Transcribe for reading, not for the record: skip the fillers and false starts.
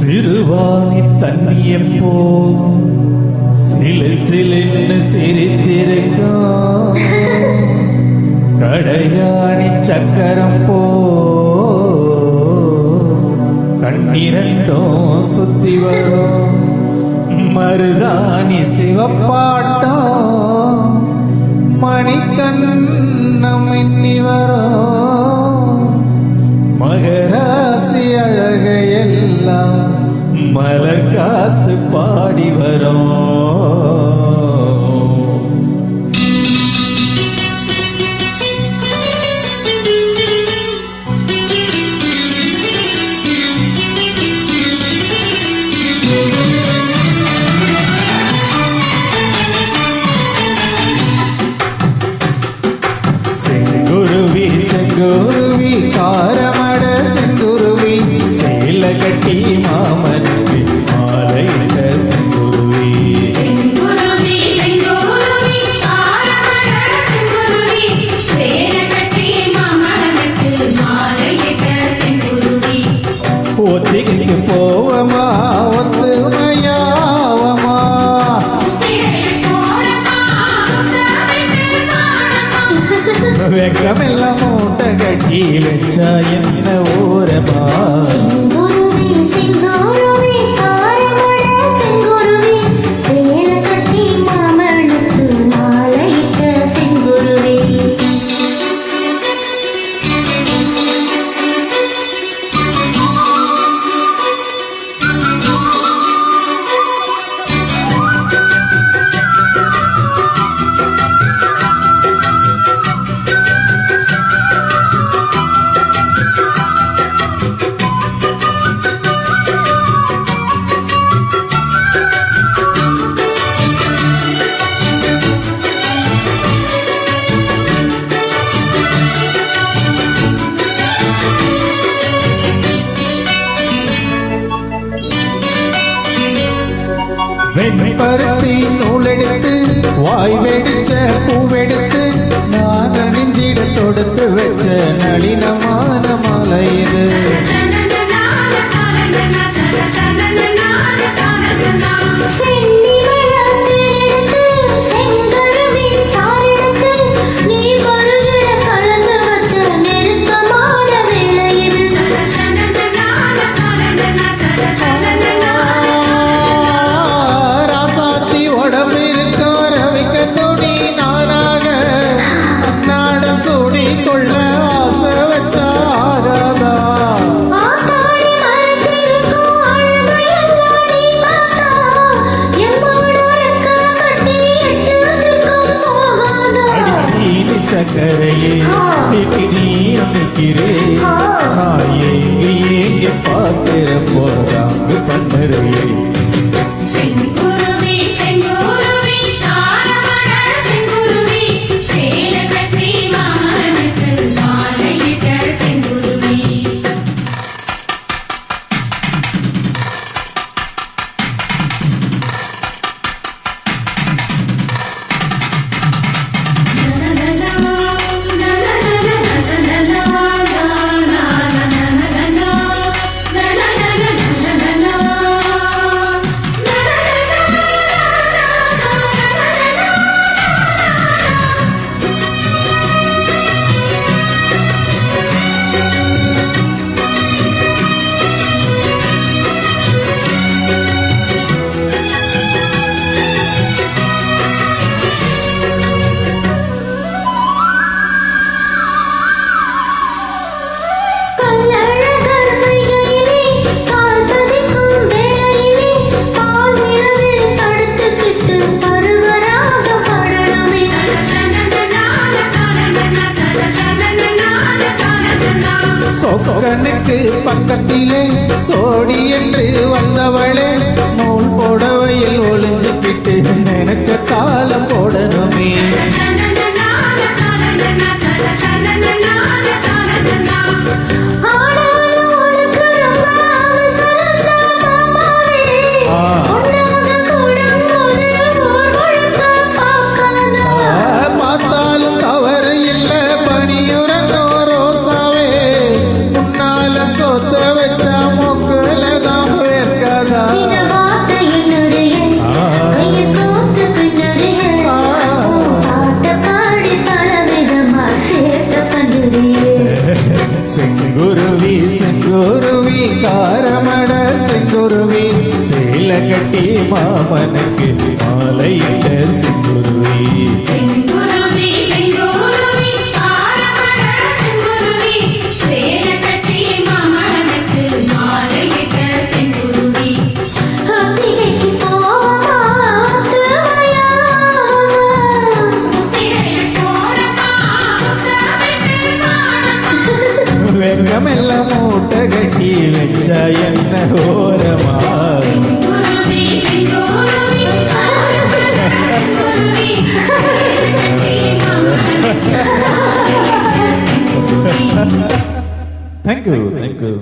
சிறுவாணி தண்ணியப்போ சிலு சிலுன்னு சிரித்திருக்கும் கடையாணி சக்கரம் போ கண்ணிரண்டும் சுத்தி வரும் மருதாணி சிவப்பாட்டம் மணிக்கண்ணம் இன்னி வரும் மகராசி அழகையெல்லாம் மலர் காத்து பாடி வரும். செங்குருவி செங்குருவி காரமட செங்குருவி சேல கட்டி மாமனுக்கு மாலையிட்ட செங்குருவி. செங்குருவி செங்குருவி காரமட செங்குருவி சேல கட்டி மாமனுக்கு மாலையிட்ட செங்குருவி. ஒத்திகைக்கு போவமா ஒத்துமையாவமா வெக்கமெல்லாம் மூட்டை கட்டி வச்சா என்ன ஓரமா. செங்குருவி செங்குருவி காரமட செங்குருவி சேல கட்டி மாமனுக்கு மாலையிட்ட செங்குருவி. வெண்பருத்தி நூலெடுத்து வாய் வெடிச்ச பூவெடுத்து நான் அணிஞ்சிட தொடுத்து வச்ச நளினமான மலை இது. ராசாத்தி உடம்பு இருக்கோ ரவிக்க துணி நானாக அன்னாட சூடி கொள்ள ஆசை வச்சா ஆகாதா. அடிச்சீனி சக்கரையே நீ அமைக்கிறே நான் ஏங்கி ஏங்கி பார்க்கிற போறாங்க பண்ணுறையே. செங்குருவி செங்குருவி காரமட செங்குருவி சேல கட்டி மாமனுக்கு மாலையிட்ட செங்குருவி. சொக்கனுக்கு பக்கத்திலே சோடி என்று வந்தவளே நூல் போடவையில் ஒளிஞ்சுக்கிட்டு நினைச்ச தாளம் போடணுமே. பார்த்தாலும் தவறு இல்லை பணியுறங்கோ ரோசாவே உன்னால சொத்த வச்சா மூக்குல தான் வேர்க்க செங்குருவி காரமட செங்குருவி சேலை கட்டி மாமனுக்கு மாலையிட்ட செங்குருவி செங்குருவி செங்குருவி ஆரமட செங்குருவி சேலை கட்டி மாமனுக்கு மாலையிட்ட செங்குருவி அத்திகைக்கு போவமா முத்துமையா முத்திரையை போடமா முத்தமிட்டு பாடமா வெங்கமெல்லாம் மூட்டை கட்டி வச்சா என்ன ஓரமா செங்குருவி செங்குருவி ஆரமட செங்குருவி சேலை கட்டி மாமனுக்கு மாலையிட்ட செங்குருவி தேங்க்யூ